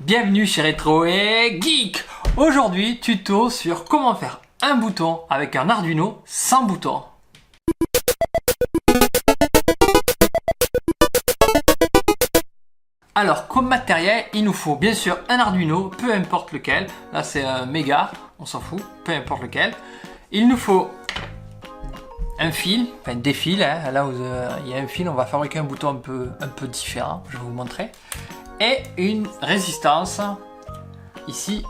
Bienvenue chez Retro et Geek. Aujourd'hui, tuto sur comment faire un bouton avec un Arduino sans bouton. Alors, comme matériel, il nous faut bien sûr un Arduino, peu importe lequel. Là, c'est un Mega, on s'en fout, peu importe lequel. Il nous faut un fil, enfin des fils. Là où il y a un fil, on va fabriquer un bouton un peu différent. Je vais vous montrer. Et une résistance. Ici,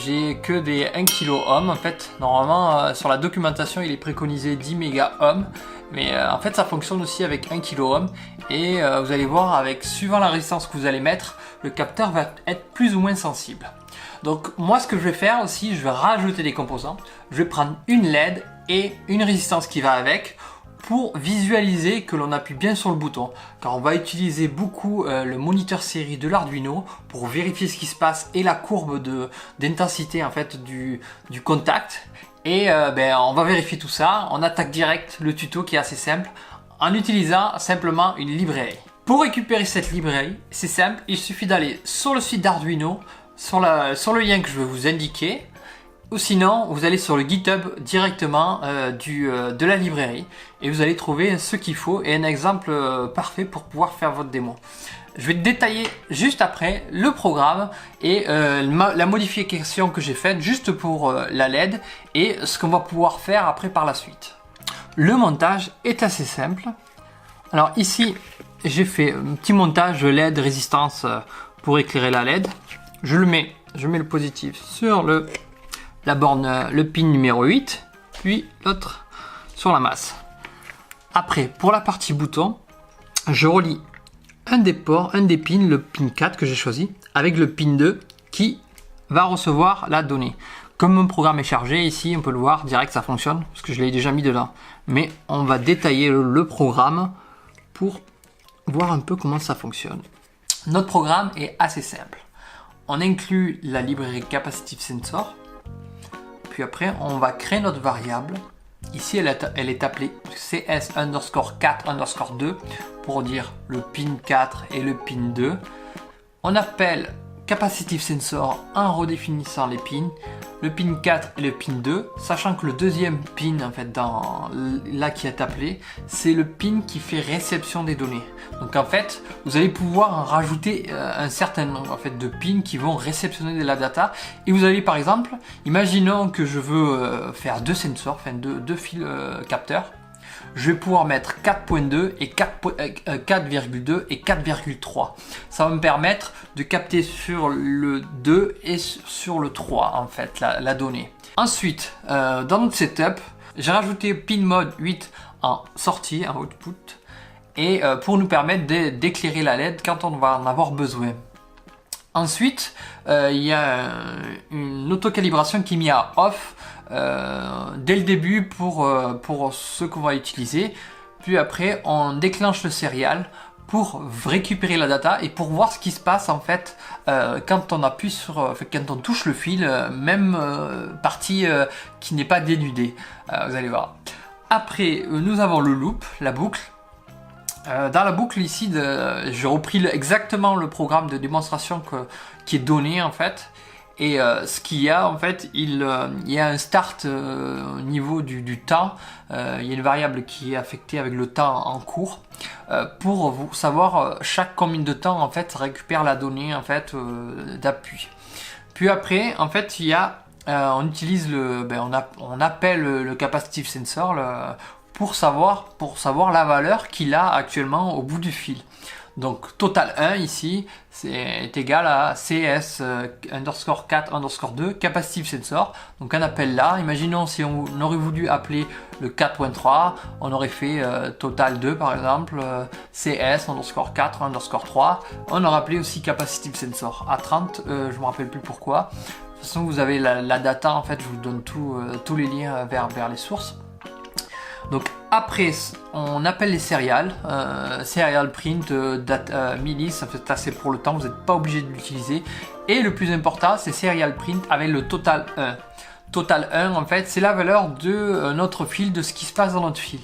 j'ai que des 1 kilo ohm. En fait, normalement, sur la documentation, il est préconisé 10 méga ohm. Mais en fait, ça fonctionne aussi avec 1 kilo ohm. Et vous allez voir, suivant la résistance que vous allez mettre, le capteur va être plus ou moins sensible. Donc, moi, ce que je vais faire aussi, je vais rajouter des composants. Je vais prendre une LED et une résistance qui va avec, pour visualiser que l'on appuie bien sur le bouton, car on va utiliser beaucoup le moniteur série de l'Arduino pour vérifier ce qui se passe et la courbe d'intensité en fait du contact. Et on va vérifier tout ça. On attaque direct le tuto qui est assez simple en utilisant simplement une librairie. Pour récupérer cette librairie, c'est simple, il suffit d'aller sur le site d'Arduino, sur le lien que je vais vous indiquer. Ou sinon, vous allez sur le GitHub directement de la librairie et vous allez trouver ce qu'il faut et un exemple parfait pour pouvoir faire votre démo. Je vais détailler juste après le programme et la modification que j'ai faite juste pour la LED et ce qu'on va pouvoir faire après par la suite. Le montage est assez simple. Alors ici, j'ai fait un petit montage LED résistance pour éclairer la LED. Je mets le positif sur la borne, le pin numéro 8, puis l'autre sur la masse. Après, pour la partie bouton, je relie un des ports, un des pins, le pin 4 que j'ai choisi, avec le pin 2 qui va recevoir la donnée. Comme mon programme est chargé, ici on peut le voir direct, ça fonctionne, parce que je l'ai déjà mis dedans. Mais on va détailler le programme pour voir un peu comment ça fonctionne. Notre programme est assez simple. On inclut la librairie Capacitive Sensor. Puis après, on va créer notre variable. Ici, elle est appelée CS underscore 4 underscore 2 pour dire le pin 4 et le pin 2. On appelle Capacitive Sensor en redéfinissant les pins, le pin 4 et le pin 2, sachant que le deuxième pin en fait là qui est appelé, c'est le pin qui fait réception des données. Donc en fait, vous allez pouvoir en rajouter un certain nombre en fait, de pins qui vont réceptionner de la data. Et vous allez par exemple, imaginons que je veux faire deux sensors, enfin deux fils capteurs. Je vais pouvoir mettre 4.2 et 4,2 et 4,3. Ça va me permettre de capter sur le 2 et sur le 3 en fait la donnée. Ensuite, dans notre setup, j'ai rajouté pin mode 8 en sortie, en output, et pour nous permettre d'éclairer la LED quand on va en avoir besoin. Ensuite, il y a une autocalibration qui est mise à off dès le début pour ce qu'on va utiliser. Puis après, on déclenche le serial pour récupérer la data et pour voir ce qui se passe en fait quand on appuie quand on touche le fil, même partie qui n'est pas dénudée. Vous allez voir. Après, nous avons le loop, la boucle. Dans la boucle ici, j'ai repris exactement le programme de démonstration qui est donné en fait. Et ce qu'il y a en fait, il y a un start au niveau du temps. Il y a une variable qui est affectée avec le temps en cours pour vous savoir chaque combien de temps en fait récupère la donnée en fait d'appui. Puis après en fait il y a on utilise on appelle le capacitive sensor pour savoir la valeur qu'il a actuellement au bout du fil. Donc total 1 ici est égal à CS underscore 4 underscore 2 capacitive sensor. Donc on appelle là, imaginons si on aurait voulu appeler le 4.3, on aurait fait total 2 par exemple, CS underscore 4 underscore 3, on aurait appelé aussi capacitive sensor à 30, je ne me rappelle plus pourquoi. De toute façon vous avez la data, en fait je vous donne tous les liens vers les sources. Donc après, on appelle les serial, serial print, data, milis, ça fait assez pour le temps, vous n'êtes pas obligé de l'utiliser. Et le plus important, c'est serial print avec le total 1. Total 1, en fait, c'est la valeur de notre fil, de ce qui se passe dans notre fil.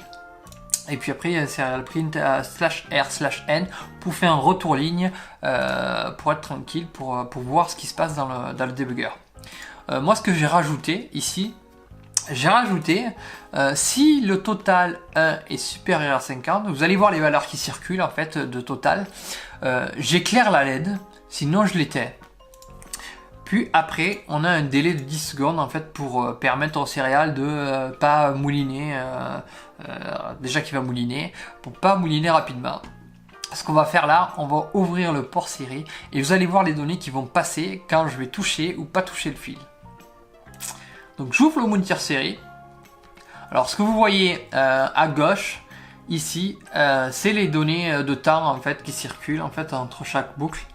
Et puis après, il y a un serial print /R/N pour faire un retour ligne, pour être tranquille, pour voir ce qui se passe dans le debugger. Moi, ce que j'ai rajouté ici, j'ai rajouté, si le total 1 est supérieur à 50, vous allez voir les valeurs qui circulent en fait de total. J'éclaire la LED, sinon je l'éteins. Puis après, on a un délai de 10 secondes en fait pour permettre au céréal de pas mouliner, déjà qu'il va mouliner, pour pas mouliner rapidement. Ce qu'on va faire là, on va ouvrir le port série et vous allez voir les données qui vont passer quand je vais toucher ou pas toucher le fil. Donc j'ouvre le moniteur série. Alors ce que vous voyez à gauche ici, c'est les données de temps en fait qui circulent en fait entre chaque boucle.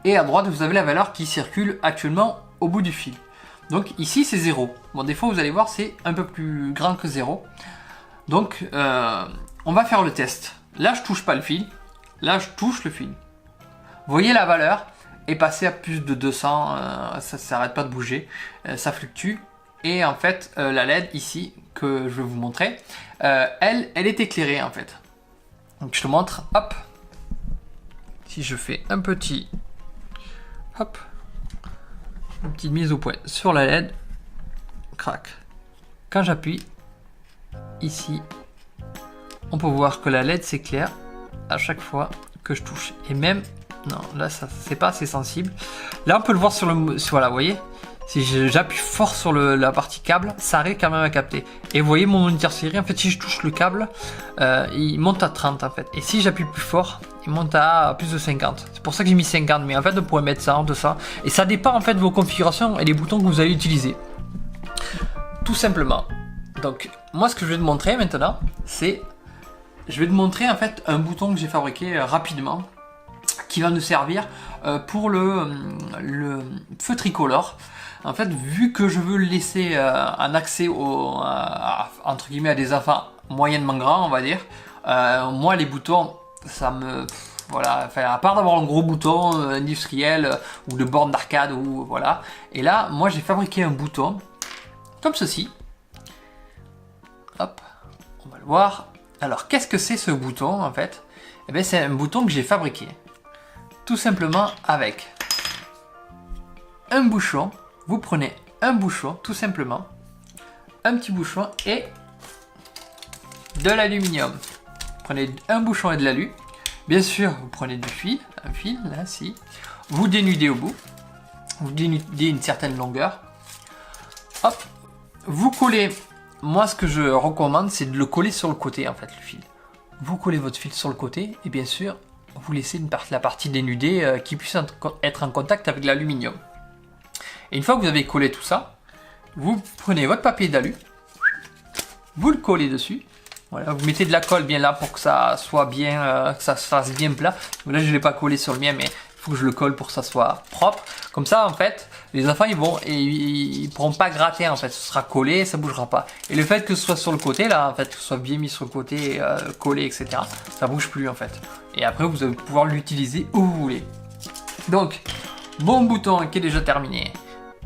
Et à droite vous avez la valeur qui circule actuellement au bout du fil. Donc ici c'est 0. Bon, des fois vous allez voir c'est un peu plus grand que 0. Donc on va faire le test. Là je touche pas le fil. Là je touche le fil. Vous voyez la valeur est passée à plus de 200. Ça s'arrête pas de bouger. Ça fluctue. Et en fait, la LED ici, que je vais vous montrer, elle est éclairée en fait. Donc je te montre, hop. Si je fais un petit, hop, une petite mise au point sur la LED, crac. Quand j'appuie, ici, on peut voir que la LED s'éclaire à chaque fois que je touche. Et même, non, là ça c'est pas assez sensible. Là on peut le voir sur voilà, vous voyez. Si j'appuie fort sur la partie câble, ça arrive quand même à capter. Et vous voyez mon moniteur série, en fait si je touche le câble, il monte à 30 en fait. Et si j'appuie plus fort, il monte à plus de 50. C'est pour ça que j'ai mis 50, mais en fait on pourrait mettre 100, 200. Et ça dépend en fait de vos configurations et les boutons que vous allez utiliser. Tout simplement. Donc moi ce que je vais te montrer maintenant, c'est... Je vais te montrer en fait un bouton que j'ai fabriqué rapidement, qui va nous servir pour le feu tricolore. En fait, vu que je veux laisser un accès entre guillemets à des enfants moyennement grands, on va dire, moi les boutons, ça me... Voilà, enfin, à part d'avoir un gros bouton industriel ou de borne d'arcade, ou voilà. Et là, moi j'ai fabriqué un bouton comme ceci. Hop, on va le voir. Alors, qu'est-ce que c'est ce bouton en fait? Eh bien, c'est un bouton que j'ai fabriqué. Tout simplement avec un bouchon. Vous prenez un bouchon, tout simplement, un petit bouchon et de l'aluminium. Prenez un bouchon et de l'alu. Bien sûr, vous prenez du fil, un fil, là, si. Vous dénudez au bout. Vous dénudez une certaine longueur. Hop, vous collez. Moi, ce que je recommande, c'est de le coller sur le côté, en fait, le fil. Vous collez votre fil sur le côté et bien sûr, vous laissez la partie dénudée qui puisse être en contact avec l'aluminium. Et une fois que vous avez collé tout ça, vous prenez votre papier d'alu, vous le collez dessus. Voilà, vous mettez de la colle bien là pour que ça soit bien, que ça se fasse bien plat. Là, je ne l'ai pas collé sur le mien, mais il faut que je le colle pour que ça soit propre. Comme ça, en fait, les enfants ils pourront pas gratter. En fait, ce sera collé, ça bougera pas. Et le fait que ce soit sur le côté là, en fait, que ce soit bien mis sur le côté, collé, etc. Ça bouge plus en fait. Et après, vous allez pouvoir l'utiliser où vous voulez. Donc, mon bouton qui est déjà terminé.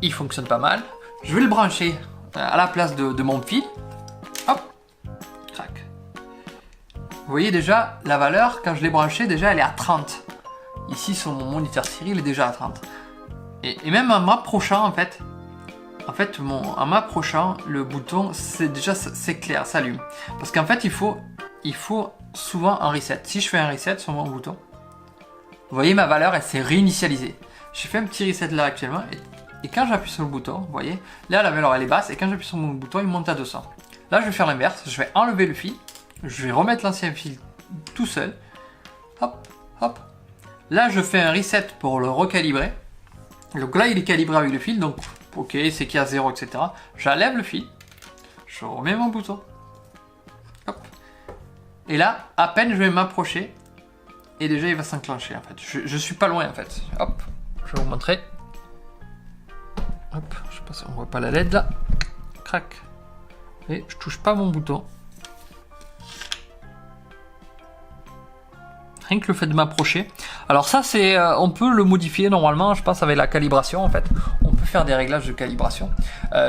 Il fonctionne pas mal. Je vais le brancher à la place de mon fil. Hop, crac. Vous voyez déjà la valeur, quand je l'ai branché, déjà elle est à 30. Ici sur mon moniteur série, il est déjà à 30. Et même en m'approchant en fait, en m'approchant, le bouton s'éclaire, s'allume. Parce qu'en fait il faut souvent un reset. Si je fais un reset sur mon bouton, vous voyez ma valeur elle s'est réinitialisée. J'ai fait un petit reset là actuellement. Et quand j'appuie sur le bouton, vous voyez, là la valeur elle est basse et quand j'appuie sur mon bouton, il monte à 200. Là je vais faire l'inverse, je vais enlever le fil, je vais remettre l'ancien fil tout seul. Hop, hop. Là je fais un reset pour le recalibrer. Donc là il est calibré avec le fil, donc ok, c'est qu'il y a 0, etc. J'enlève le fil, je remets mon bouton. Hop. Et là, à peine je vais m'approcher, et déjà il va s'enclencher en fait. Je suis pas loin en fait. Hop, je vais vous montrer. Hop, je sais pas si on voit pas la LED là. Crac. Et je touche pas mon bouton. Rien que le fait de m'approcher. Alors ça c'est, on peut le modifier normalement, je pense avec la calibration en fait. On peut faire des réglages de calibration.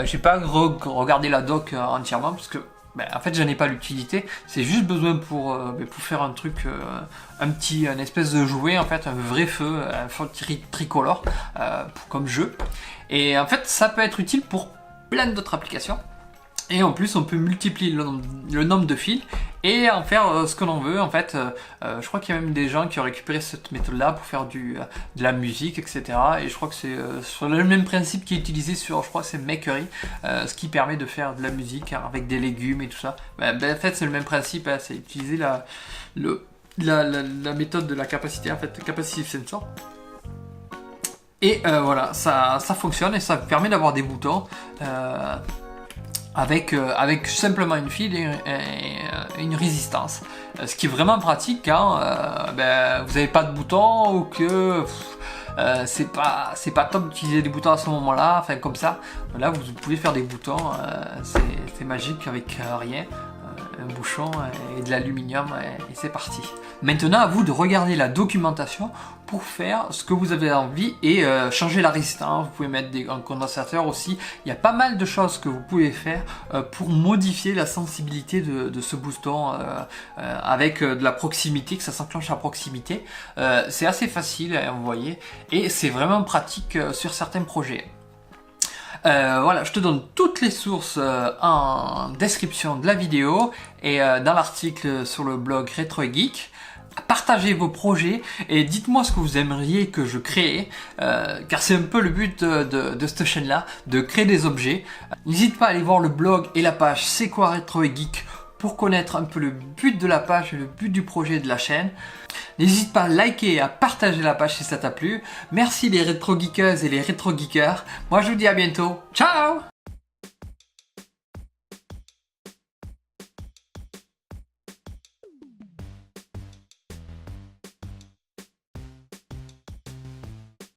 J'ai pas regardé la doc entièrement parce que ben, en fait j'en ai pas l'utilité, c'est juste besoin pour faire un truc, un espèce de jouet en fait, un vrai feu, un feu tricolore comme jeu. Et en fait ça peut être utile pour plein d'autres applications. Et en plus on peut multiplier le nombre de fils et en faire ce que l'on veut. En fait, je crois qu'il y a même des gens qui ont récupéré cette méthode là pour faire de la musique, etc. Et je crois que c'est sur le même principe qui est utilisé sur, je crois que c'est Makery, ce qui permet de faire de la musique avec des légumes et tout ça. Ben, en fait c'est le même principe, hein, c'est utiliser la méthode de la capacité, en fait, capacitive sensor. Et voilà, ça fonctionne et ça permet d'avoir des boutons avec simplement une file et une résistance. Ce qui est vraiment pratique quand vous n'avez pas de bouton ou que c'est pas top d'utiliser des boutons à ce moment-là, enfin comme ça. Là vous pouvez faire des boutons, c'est magique avec rien. Un bouchon et de l'aluminium et c'est parti. Maintenant à vous de regarder la documentation pour faire ce que vous avez envie et changer la résistance. Vous pouvez mettre un condensateur aussi. Il y a pas mal de choses que vous pouvez faire pour modifier la sensibilité de ce booston avec de la proximité, que ça s'enclenche à proximité. C'est assez facile, vous voyez, et c'est vraiment pratique sur certains projets. Voilà, je te donne toutes les sources en description de la vidéo et dans l'article sur le blog RetroGeek. Partagez vos projets et dites-moi ce que vous aimeriez que je crée, car c'est un peu le but de cette chaîne là, de créer des objets. N'hésite pas à aller voir le blog et la page C'est quoi RetroGeek pour connaître un peu le but de la page et le but du projet de la chaîne. N'hésite pas à liker et à partager la page si ça t'a plu. Merci les rétro-geekeuses et les rétro-geekers. Moi je vous dis à bientôt. Ciao!